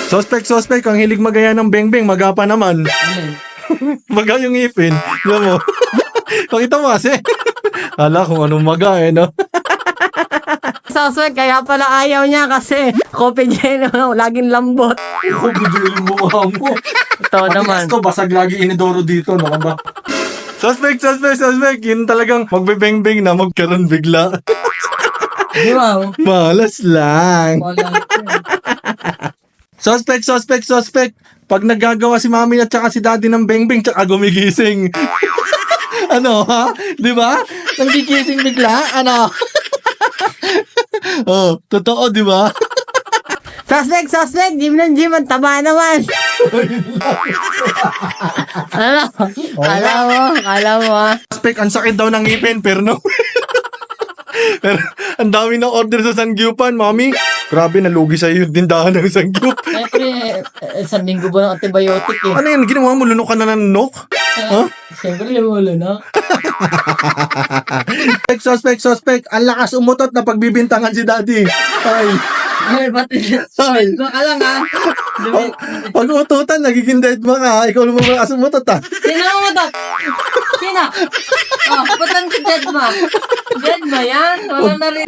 Suspect, ang hilig magaya ng bengbeng, maga pa naman. Maga yung ngipin. Alam mo? Pakita mo kasi. Hala kung anong maga no? Suspect, kaya pala ayaw niya kasi coffee gel, laging lambot. Ako, bidulin mo mo. Ito naman. Ko, basag lagi inidoro dito, no ba? Suspect. Yun talagang magbe-beng-beng na magkaroon bigla. Wow. Malas lang. Suspect. Pag naggagawa si mami at saka si daddy ng beng-beng, tsaka gumigising. Ano, ha? Di ba? Nanggigising bigla? Ano? Oh, totoo, di ba? Suspect, gym ng gym, ang taba naman. Kala mo. Suspect, ang sakit daw ng ngipin, pero no. Pero ang dami ng order sa Sangyupan, mami. Grabe, nalugi sa'yo yung tindahan ng Sangyup. Siyempre, isang linggo ba ng antibiotic eh. Ano yan? Ginawa mo? Lunok ka na ng nok? Huh? Siyempre, lumulo na. Suspect. Ang lakas umutot na pagbibintangan si daddy. Ay. Ay, pati. Ay. Baka lang ha. Pag ututan, nagiging dead ma ka. Ikaw naman malakas umutot ha. Sino ang utot? Sino? Oh, ba't ang dead ma? Dead ma yan? Wala na rin.